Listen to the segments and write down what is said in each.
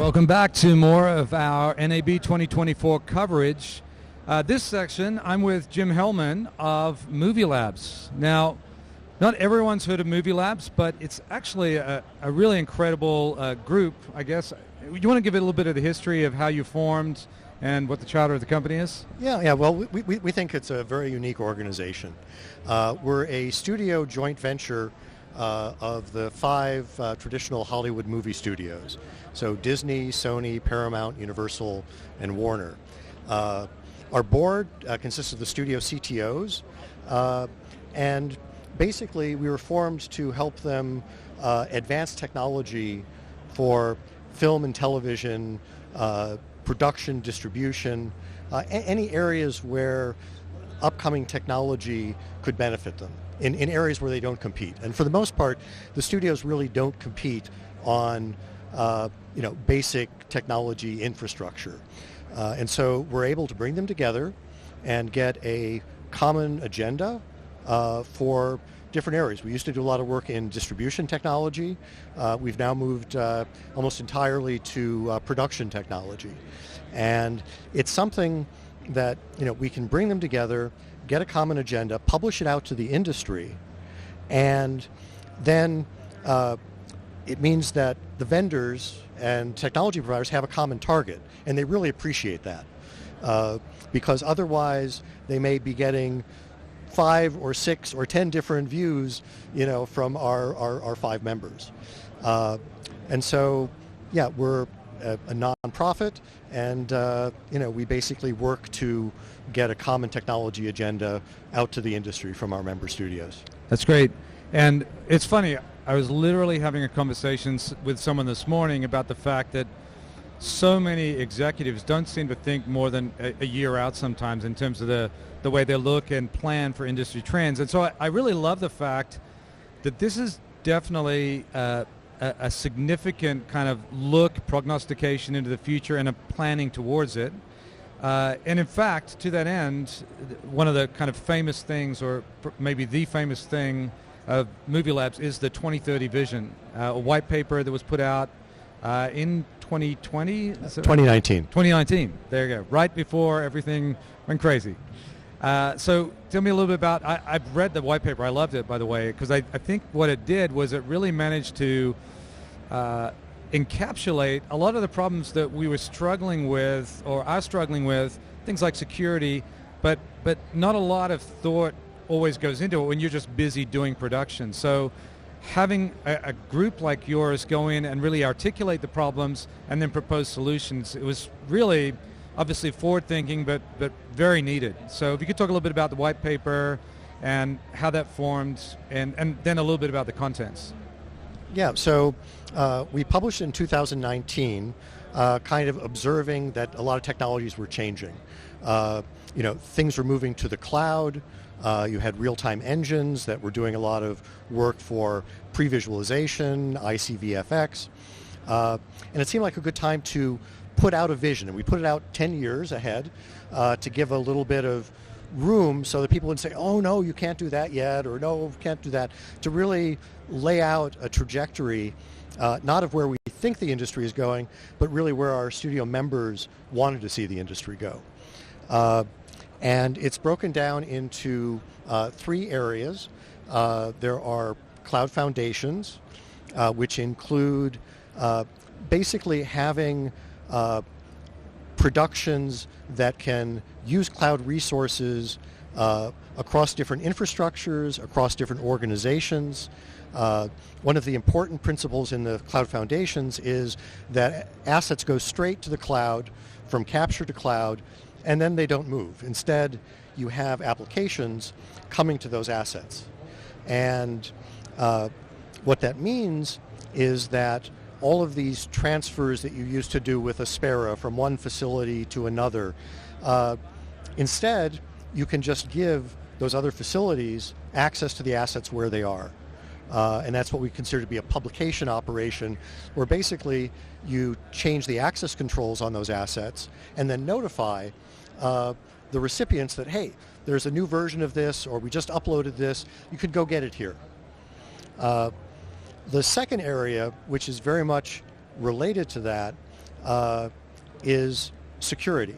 Welcome back to more of our NAB 2024 coverage. This section, I'm with Jim Hellman of Movielabs. Now, not everyone's heard of Movielabs, but it's actually a really incredible group, I guess. You want to give it a little bit of the history of how you formed and what the charter of the company is? Yeah. Well, we think it's a very unique organization. We're a studio joint venture of the 5 traditional Hollywood movie studios. So Disney, Sony, Paramount, Universal, and Warner. Our board consists of the studio CTOs, and basically we were formed to help them advance technology for film and television, production, distribution, any areas where upcoming technology could benefit them, in areas where they don't compete. And for the most part, the studios really don't compete on basic technology infrastructure. And so we're able to bring them together and get a common agenda for different areas. We used to do a lot of work in distribution technology. We've now moved almost entirely to production technology. And it's something that we can bring them together, get a common agenda, publish it out to the industry, and then it means that the vendors and technology providers have a common target, and they really appreciate that because otherwise they may be getting 5 or 6 or 10 different views, from our 5 members. And so, we're a nonprofit, and we basically work to get a common technology agenda out to the industry from our member studios. That's great. And it's funny, I was literally having a conversation with someone this morning about the fact that so many executives don't seem to think more than a year out sometimes in terms of the way they look and plan for industry trends. And so I really love the fact that this is definitely a significant kind of prognostication into the future and a planning towards it. And in fact, to that end, one of the kind of famous things, or maybe the famous thing of Movielabs, is the 2030 vision, a white paper that was put out in 2020? 2019. 2019, there you go, right before everything went crazy. So tell me a little bit about, I've read the white paper, I loved it, by the way, because I think what it did was it really managed to encapsulate a lot of the problems that we were struggling with, or are struggling with, things like security, but not a lot of thought always goes into it when you're just busy doing production. So having a group like yours go in and really articulate the problems and then propose solutions, it was really obviously forward-thinking, but very needed. So if you could talk a little bit about the white paper and how that formed, and then a little bit about the contents. Yeah, so we published in 2019, kind of observing that a lot of technologies were changing. Things were moving to the cloud. You had real-time engines that were doing a lot of work for pre-visualization, ICVFX, and it seemed like a good time to put out a vision, and we put it out 10 years ahead to give a little bit of room so that people would say, oh no, you can't do that yet, or no, you can't do that, to really lay out a trajectory, not of where we think the industry is going, but really where our studio members wanted to see the industry go. And it's broken down into 3 areas. There are cloud foundations, which include basically having productions that can use cloud resources across different infrastructures, across different organizations. One of the important principles in the cloud foundations is that assets go straight to the cloud, from capture to cloud, and then they don't move. Instead, you have applications coming to those assets. And what that means is that all of these transfers that you used to do with Aspera from one facility to another, instead, you can just give those other facilities access to the assets where they are. And that's what we consider to be a publication operation, where basically you change the access controls on those assets and then notify the recipients that, hey, there's a new version of this, or we just uploaded this, you could go get it here. The second area, which is very much related to that, is security.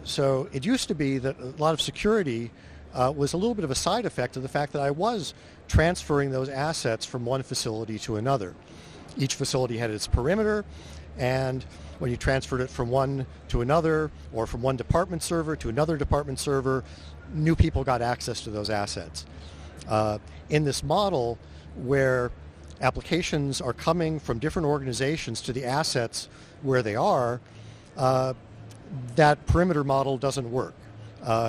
So it used to be that a lot of security was a little bit of a side effect of the fact that I was transferring those assets from one facility to another. Each facility had its perimeter, and when you transferred it from one to another, or from one department server to another department server, new people got access to those assets. In this model where applications are coming from different organizations to the assets where they are, that perimeter model doesn't work.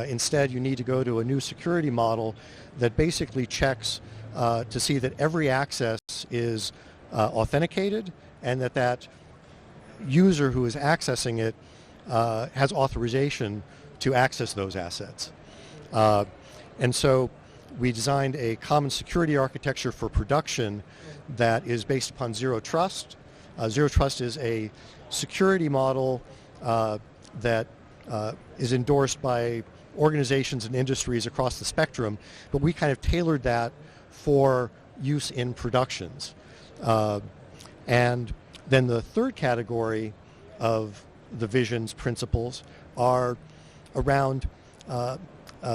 Instead, you need to go to a new security model that basically checks to see that every access is authenticated, and that user who is accessing it has authorization to access those assets. And so we designed a common security architecture for production that is based upon zero trust. Zero trust is a security model that is endorsed by organizations and industries across the spectrum, but we kind of tailored that for use in productions. And then the third category of the vision's principles are around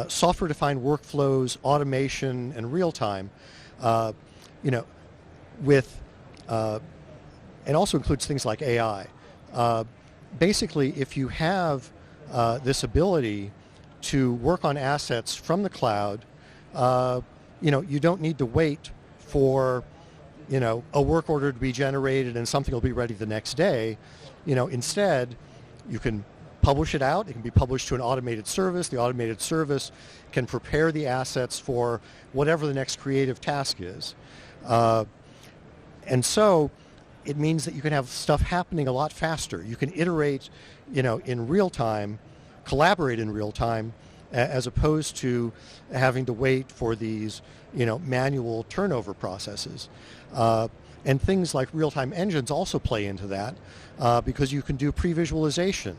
software-defined workflows, automation, and real-time. And also includes things like AI. Basically, if you have this ability to work on assets from the cloud, you don't need to wait for a work order to be generated and something will be ready the next day. Instead, you can publish it out. It can be published to an automated service. The automated service can prepare the assets for whatever the next creative task is. And so it means that you can have stuff happening a lot faster. You can iterate, in real time, collaborate in real time, as opposed to having to wait for these, manual turnover processes. And things like real-time engines also play into that because you can do pre-visualization.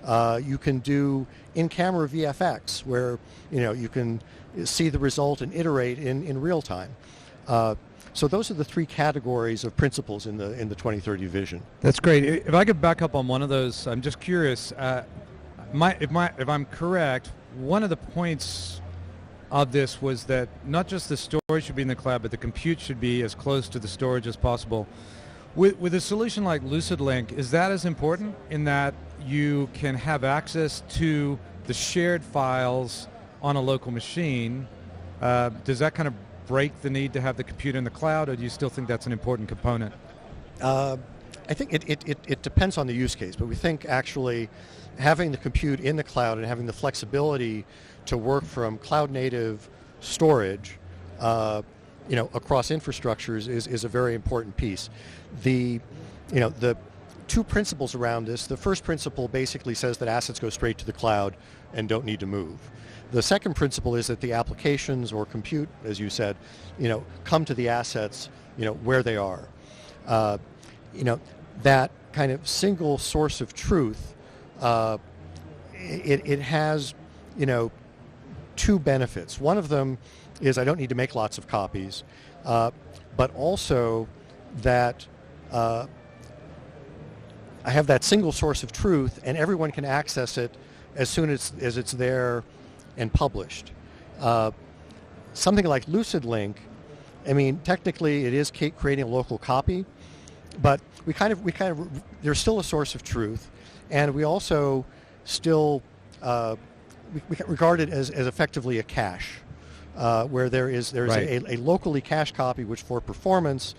You can do in-camera VFX where, you can see the result and iterate in real time. So those are the three categories of principles in the 2030 vision. That's great. If I could back up on one of those, I'm just curious. If I'm correct, one of the points of this was that not just the storage should be in the cloud, but the compute should be as close to the storage as possible. With a solution like LucidLink, is that as important in that you can have access to the shared files on a local machine? Does that kind of break the need to have the compute in the cloud, or do you still think that's an important component? I think it depends on the use case, but we think actually having the compute in the cloud and having the flexibility to work from cloud-native storage, across infrastructures is a very important piece. The two principles around this. The first principle basically says that assets go straight to the cloud and don't need to move. The second principle is that the applications or compute, as you said, come to the assets, where they are. That kind of single source of truth, it has, two benefits. One of them is I don't need to make lots of copies, but also that I have that single source of truth and everyone can access it as soon as it's there and published. Something like LucidLink, technically it is creating a local copy, but we kind of there's still a source of truth, and we also still we regard it as effectively a cache, where there's right. a locally cached copy, which for performance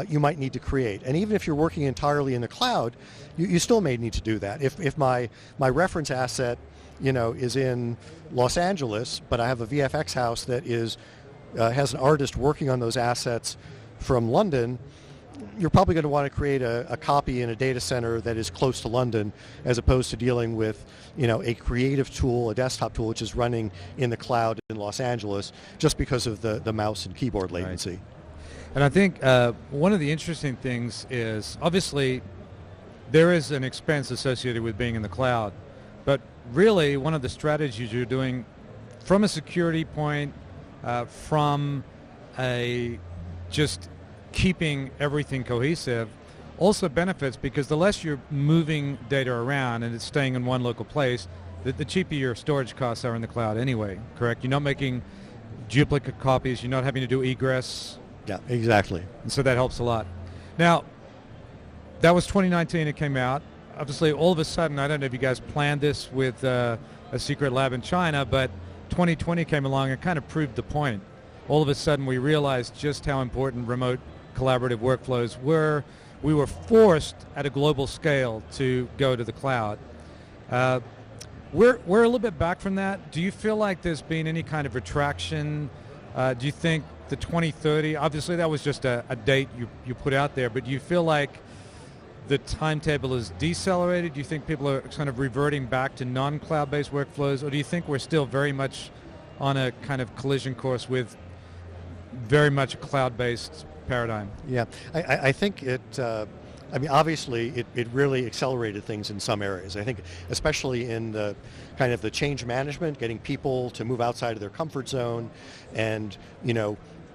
you might need to create. And even if you're working entirely in the cloud, you still may need to do that. If my reference asset is in Los Angeles, but I have a VFX house that has an artist working on those assets from London, you're probably going to want to create a copy in a data center that is close to London, as opposed to dealing with a creative tool, a desktop tool, which is running in the cloud in Los Angeles, just because of the mouse and keyboard latency. Right. And I think one of the interesting things is, obviously, there is an expense associated with being in the cloud, but really one of the strategies you're doing from a security point, from a just keeping everything cohesive, also benefits because the less you're moving data around and it's staying in one local place, the cheaper your storage costs are in the cloud anyway, correct? You're not making duplicate copies, you're not having to do egress. Yeah, exactly. And so that helps a lot. Now, that was 2019 it came out. Obviously, all of a sudden, I don't know if you guys planned this with a secret lab in China, but 2020 came along and kind of proved the point. All of a sudden, we realized just how important remote collaborative workflows were. We were forced at a global scale to go to the cloud. We're a little bit back from that. Do you feel like there's been any kind of retraction? Do you think the 2030, obviously that was just a date you put out there, but do you feel like the timetable is decelerated? Do you think people are kind of reverting back to non-cloud-based workflows, or do you think we're still very much on a kind of collision course with very much a cloud-based paradigm? Yeah, I think obviously it really accelerated things in some areas. I think especially in the kind of the change management, getting people to move outside of their comfort zone, and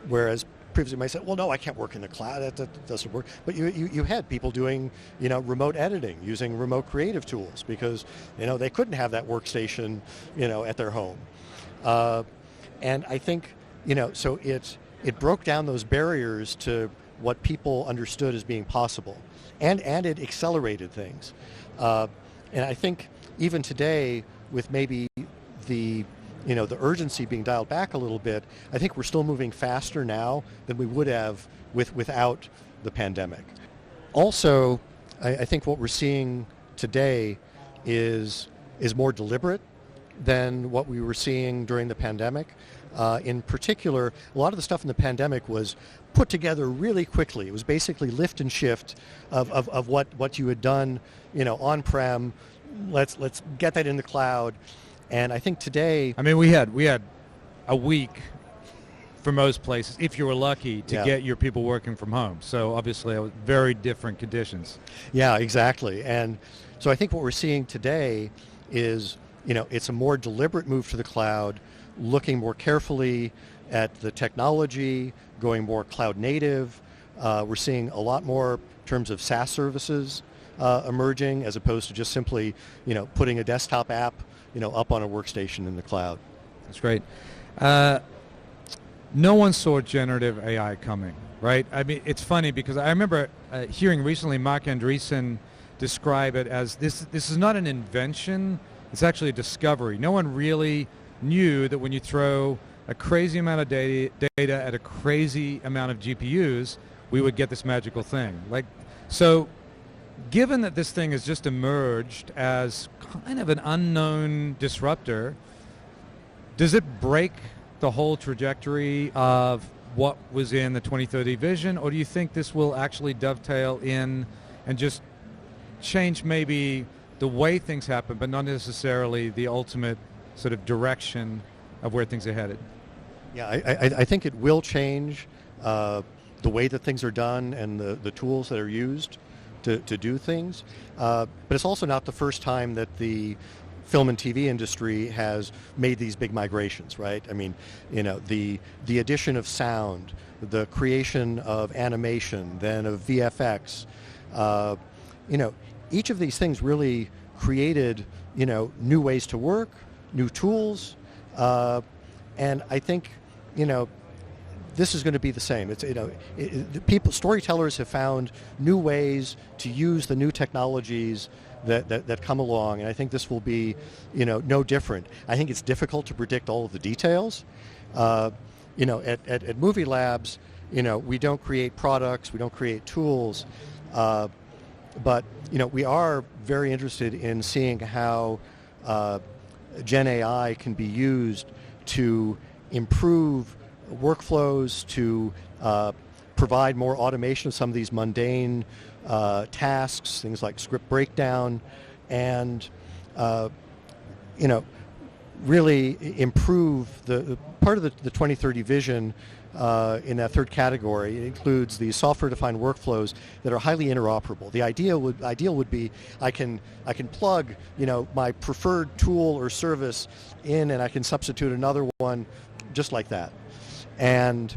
whereas previously you might say, well, no, I can't work in the cloud, that doesn't work. But you had people doing remote editing, using remote creative tools because they couldn't have that workstation at their home. And I think so it broke down those barriers to what people understood as being possible, and it accelerated things. And I think even today, with maybe the urgency being dialed back a little bit, I think we're still moving faster now than we would have without the pandemic. Also, I think what we're seeing today is more deliberate than what we were seeing during the pandemic. In particular, a lot of the stuff in the pandemic was put together really quickly. It was basically lift and shift of what you had done, on-prem. Let's get that in the cloud. And I think today, I mean, we had a week for most places, if you were lucky, to get your people working from home. So obviously, it was very different conditions. Yeah, exactly. And so I think what we're seeing today is, it's a more deliberate move to the cloud, looking more carefully at the technology, going more cloud native. We're seeing a lot more in terms of SaaS services emerging, as opposed to just simply, putting a desktop app, up on a workstation in the cloud. That's great. No one saw generative AI coming, right? I mean, it's funny because I remember hearing recently Mark Andreessen describe it as this is not an invention, it's actually a discovery. No one really knew that when you throw a crazy amount of data at a crazy amount of GPUs, we would get this magical thing. So given that this thing has just emerged as kind of an unknown disruptor, does it break the whole trajectory of what was in the 2030 vision, or do you think this will actually dovetail in and just change maybe the way things happen, but not necessarily the ultimate sort of direction of where things are headed? Yeah, I think it will change the way that things are done and the tools that are used to do things. But it's also not the first time that the film and TV industry has made these big migrations, right? I mean, the addition of sound, the creation of animation, then of VFX, each of these things really created, new ways to work, new tools, and I think, this is going to be the same. It's storytellers have found new ways to use the new technologies that come along, and I think this will be, no different. I think it's difficult to predict all of the details. At Movielabs, we don't create products, we don't create tools, but we are very interested in seeing how Gen AI can be used to improve workflows, to provide more automation of some of these mundane tasks, things like script breakdown, and really improve the part of the 2030 vision. In that third category, it includes the software-defined workflows that are highly interoperable. The ideal would be I can plug my preferred tool or service in, and I can substitute another one just like that. And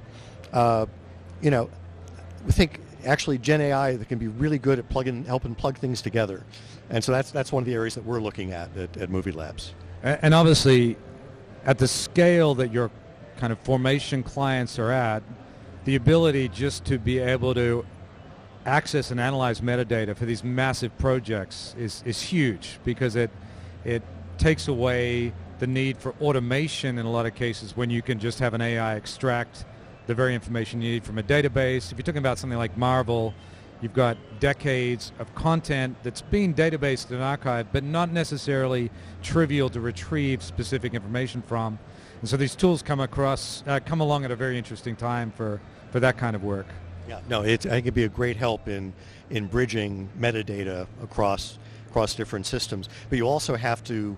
we think actually Gen AI that can be really good at helping plug things together. And so that's one of the areas that we're looking at Movielabs. And obviously, at the scale that your kind of formation clients are at, the ability just to be able to access and analyze metadata for these massive projects is huge, because it takes away the need for automation in a lot of cases when you can just have an AI extract the very information you need from a database. If you're talking about something like Marvel, you've got decades of content that's being databased and archived, but not necessarily trivial to retrieve specific information from. And so these tools come along at a very interesting time for that kind of work. Yeah, no, I think it'd be a great help in bridging metadata across different systems. But you also have to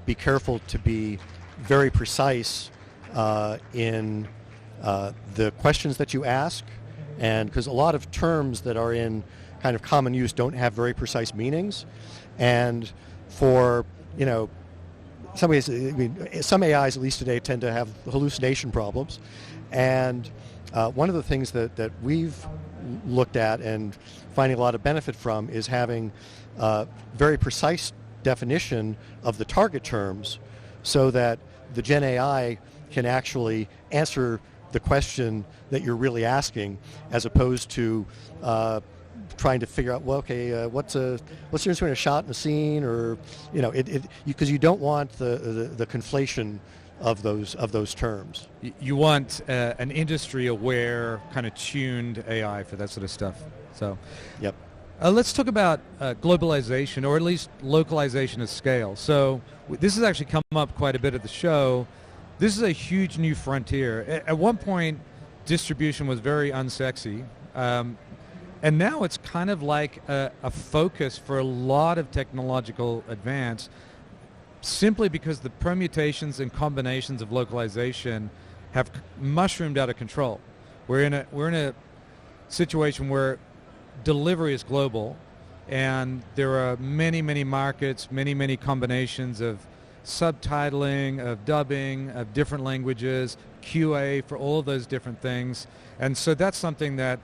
be careful to be very precise in the questions that you ask, and because a lot of terms that are in kind of common use don't have very precise meanings, and for some ways, some AIs at least today tend to have hallucination problems, and one of the things that we've looked at and finding a lot of benefit from is having very precise definition of the target terms, so that the Gen AI can actually answer the question that you're really asking, as opposed to trying to figure out, well, okay, what's the difference between a shot and a scene, or because you don't want the conflation of those terms. You want an industry-aware, kind of tuned AI for that sort of stuff. So, yep. Let's talk about globalization, or at least localization at scale. So this has actually come up quite a bit at the show. This is a huge new frontier. At one point, distribution was very unsexy, and now it's kind of like a focus for a lot of technological advance, simply because the permutations and combinations of localization have mushroomed out of control. We're in a situation where delivery is global, and there are many markets, many combinations of subtitling, of dubbing, of different languages, QA for all of those different things. And so that's something that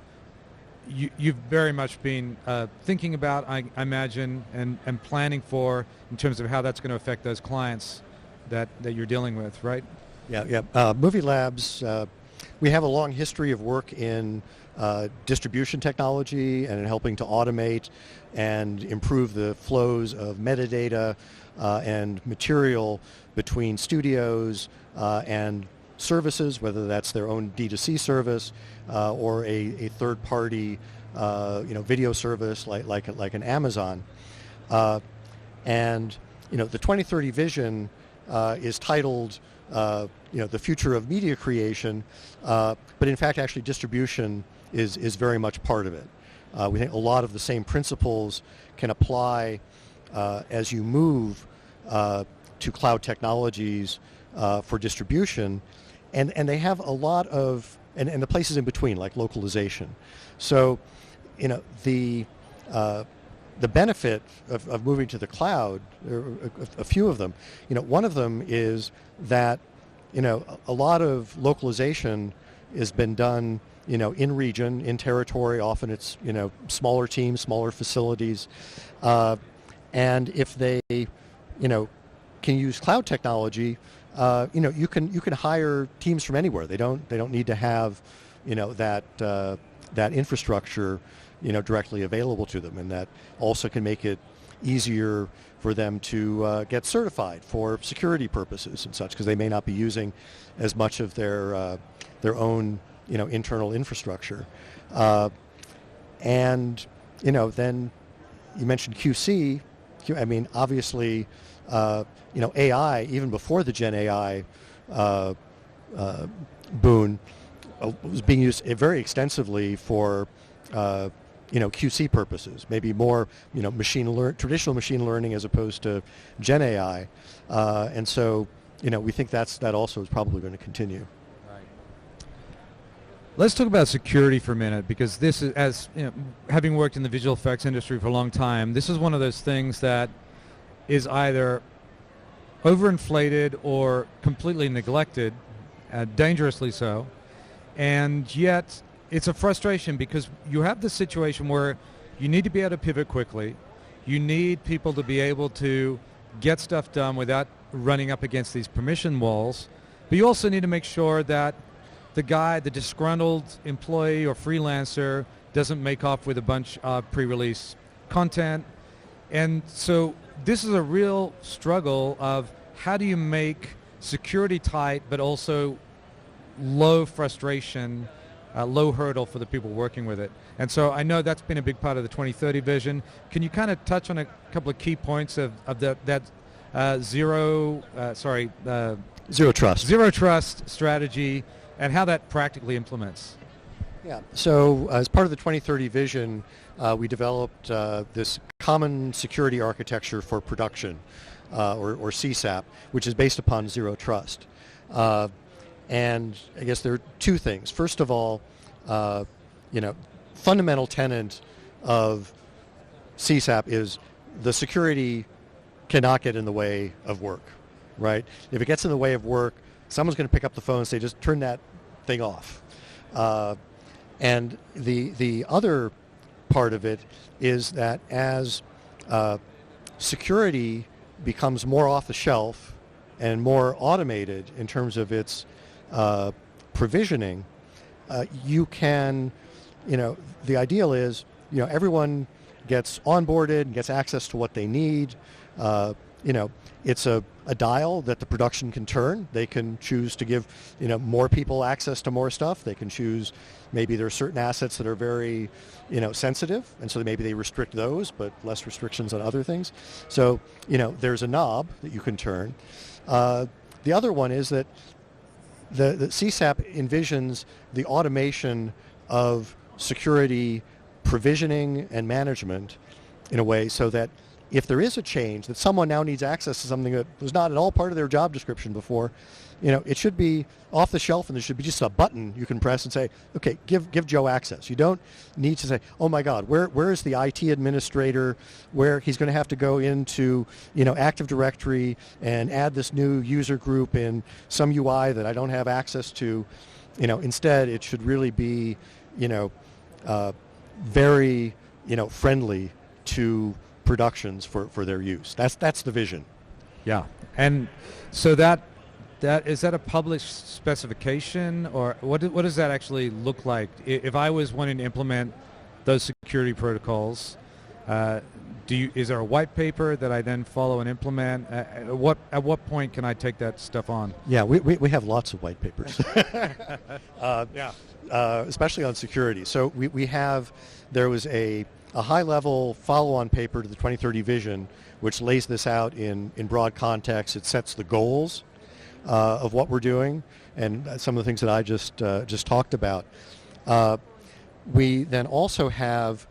you've very much been thinking about, I imagine, and planning for in terms of how that's going to affect those clients that you're dealing with, right? Yeah. Movielabs, we have a long history of work in distribution technology and in helping to automate and improve the flows of metadata and material between studios and services, whether that's their own D2C service or a third-party video service like an Amazon. And the 2030 vision is titled the future of media creation, but in fact actually distribution is very much part of it. We think a lot of the same principles can apply as you move to cloud technologies for distribution, and they have a lot of, and the places in between, like localization. So, the benefit of moving to the cloud, a few of them, one of them is that, a lot of localization has been done, in region, in territory. Often it's, smaller teams, smaller facilities. And if they, can use cloud technology, you can hire teams from anywhere. They don't need to have, that infrastructure, directly available to them, and that also can make it easier for them to get certified for security purposes and such, because they may not be using as much of their own internal infrastructure. And then you mentioned QC. I mean, obviously, AI, even before the Gen AI boon, was being used very extensively for QC purposes, maybe more traditional machine learning as opposed to Gen AI, and so we think that also is probably going to continue. Right. Let's talk about security for a minute, because this is, as having worked in the visual effects industry for a long time, this is one of those things that is either overinflated or completely neglected, dangerously so, and yet it's a frustration because you have the situation where you need to be able to pivot quickly. You need people to be able to get stuff done without running up against these permission walls. But you also need to make sure that the disgruntled employee or freelancer doesn't make off with a bunch of pre-release content. And so this is a real struggle of how do you make security tight but also low frustration, low hurdle for the people working with it. And so I know that's been a big part of the 2030 vision. Can you kind of touch on a couple of key points of that zero trust strategy and how that practically implements? Yeah. So as part of the 2030 vision, we developed this common security architecture for production, or CSAP, which is based upon zero trust. And I guess there are two things. First of all, fundamental tenet of CSAP is the security cannot get in the way of work, right? If it gets in the way of work, someone's going to pick up the phone and say, just turn that thing off. And the other part of it is that as security becomes more off the shelf and more automated in terms of its provisioning, you can, the ideal is, everyone gets onboarded and gets access to what they need. It's a dial that the production can turn. They can choose to give, more people access to more stuff. They can choose, maybe there are certain assets that are very, sensitive, and so maybe they restrict those, but less restrictions on other things. So, there's a knob that you can turn. The other one is that the CSAP envisions the automation of security provisioning and management in a way so that if there is a change, that someone now needs access to something that was not at all part of their job description before, it should be off the shelf and there should be just a button you can press and say, okay, give Joe access. You don't need to say, oh my God, where is the IT administrator, where he's going to have to go into, Active Directory and add this new user group in some UI that I don't have access to. Instead, it should really be, very, friendly to productions for their use. That's the vision. Yeah. And so that is that a published specification, or what does that actually look like? If I was wanting to implement those security protocols, is there a white paper that I then follow and implement? At what point can I take that stuff on? Yeah, we have lots of white papers. Especially on security. So there was a high-level follow-on paper to the 2030 vision, which lays this out in broad context. It sets the goals of what we're doing and some of the things that I just talked about. We then also have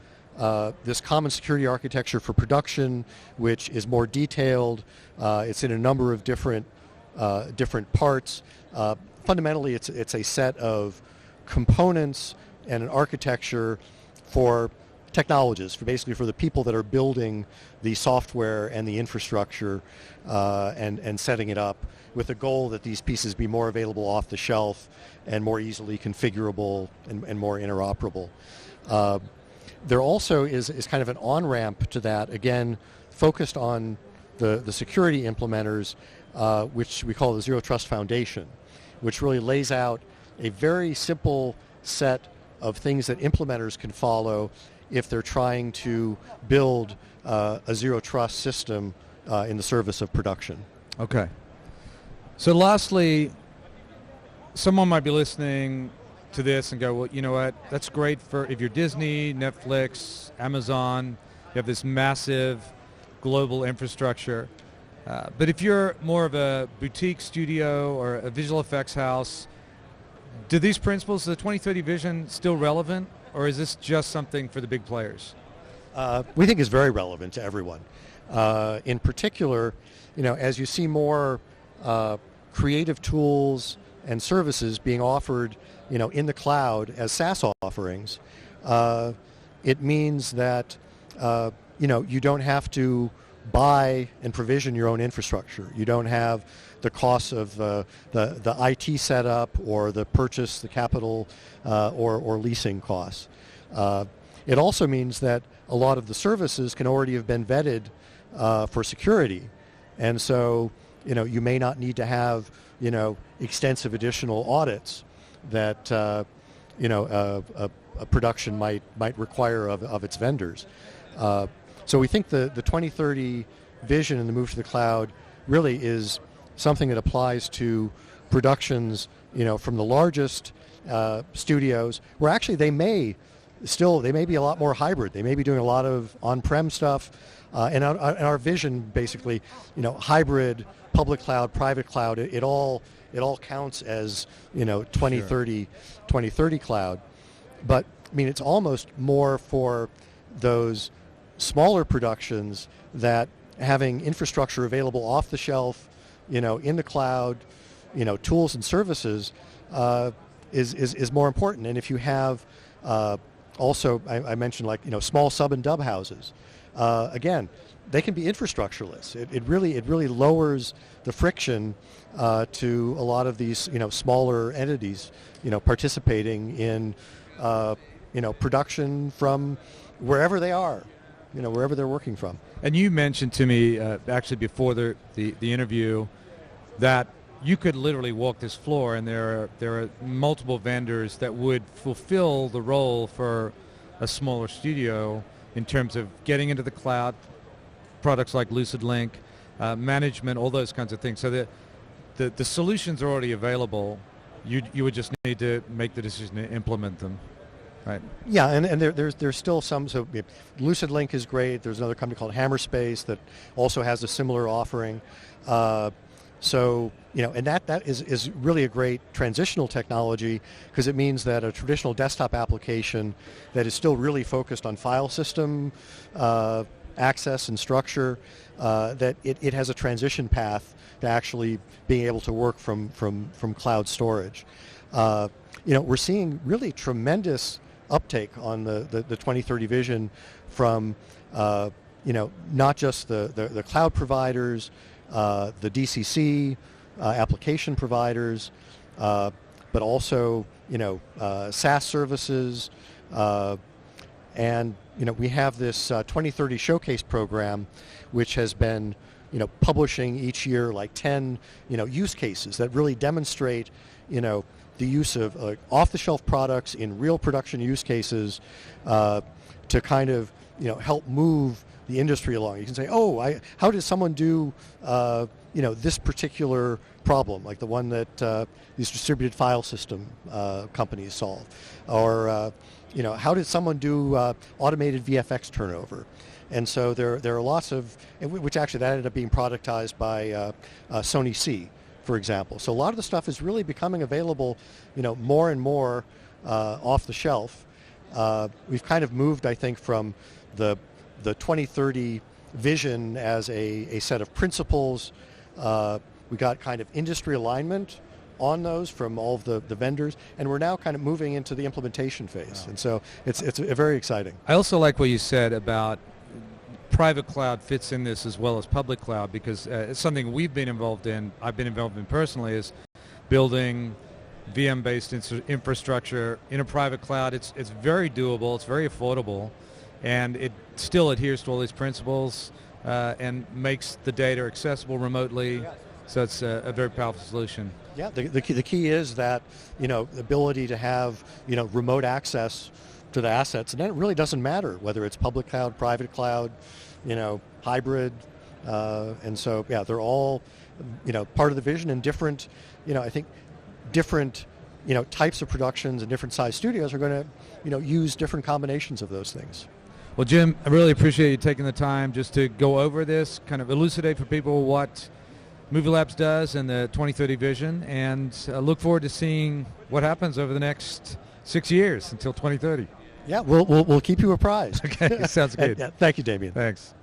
this common security architecture for production, which is more detailed. It's in a number of different parts. Fundamentally, it's a set of components and an architecture for technologists, basically for the people that are building the software and the infrastructure and setting it up, with the goal that these pieces be more available off the shelf and more easily configurable and more interoperable. There also is kind of an on-ramp to that, again, focused on the security implementers, which we call the Zero Trust Foundation, which really lays out a very simple set of things that implementers can follow if they're trying to build a zero trust system in the service of production. Okay. So lastly, someone might be listening to this and go, well, you know what, that's great for if you're Disney, Netflix, Amazon, you have this massive global infrastructure. But if you're more of a boutique studio or a visual effects house, do these principles, the 2030 vision, still relevant, or is this just something for the big players? We think it's very relevant to everyone. In particular, as you see more creative tools and services being offered, in the cloud as SaaS offerings, it means that, you don't have to buy and provision your own infrastructure. You don't have the costs of the IT setup or the purchase, the capital, or leasing costs. It also means that a lot of the services can already have been vetted for security, and so you may not need to have extensive additional audits that a production might require of its vendors. So we think the 2030 vision and the move to the cloud really is something that applies to productions, from the largest studios, where actually they may be a lot more hybrid. They may be doing a lot of on-prem stuff, and our vision basically, hybrid, public cloud, private cloud, it all counts as 2030 cloud. But I mean, it's almost more for those smaller productions that having infrastructure available off the shelf, in the cloud, tools and services is more important. And if you have also, I mentioned small sub and dub houses, again, they can be infrastructureless. It really lowers the friction to a lot of these smaller entities participating in production from wherever they are, wherever they're working from. And you mentioned to me actually before the interview that you could literally walk this floor and there are multiple vendors that would fulfill the role for a smaller studio in terms of getting into the cloud, products like LucidLink, management, all those kinds of things. So the solutions are already available. You would just need to make the decision to implement them. Right. Yeah, and there's still some. So LucidLink is great. There's another company called Hammerspace that also has a similar offering. So and that is really a great transitional technology, because it means that a traditional desktop application that is still really focused on file system access and structure, that it has a transition path to actually being able to work from cloud storage. We're seeing really tremendous uptake on the 2030 vision from not just the cloud providers, the DCC application providers, but also SaaS services, and we have this 2030 showcase program, which has been publishing each year 10 use cases that really demonstrate the use of off-the-shelf products in real production use cases to kind of help move the industry along. You can say, how did someone do this particular problem, like the one that these distributed file system companies solve, or how did someone do automated VFX turnover? And so there are lots of, which actually that ended up being productized by Sony C, for example. So a lot of the stuff is really becoming available, more and more off the shelf. We've kind of moved, I think, from the 2030 vision as a set of principles. We got kind of industry alignment on those from all of the vendors, and we're now kind of moving into the implementation phase. Wow. And so it's very exciting. I also like what you said about private cloud fits in this as well as public cloud, because it's something we've been involved in, I've been involved in personally, is building VM-based infrastructure in a private cloud. It's very doable, it's very affordable, and it still adheres to all these principles and makes the data accessible remotely. So it's a very powerful solution. Yeah, the key is that the ability to have remote access to the assets, and then it really doesn't matter whether it's public cloud, private cloud, hybrid, and so they're all part of the vision, and different I think different types of productions and different size studios are going to use different combinations of those things. Well, Jim, I really appreciate you taking the time just to go over this, kind of elucidate for people what Movielabs does and the 2030 vision, and look forward to seeing what happens over the next 6 years until 2030. Yeah, we'll keep you apprised. Okay, sounds good. Yeah, thank you, Damien. Thanks.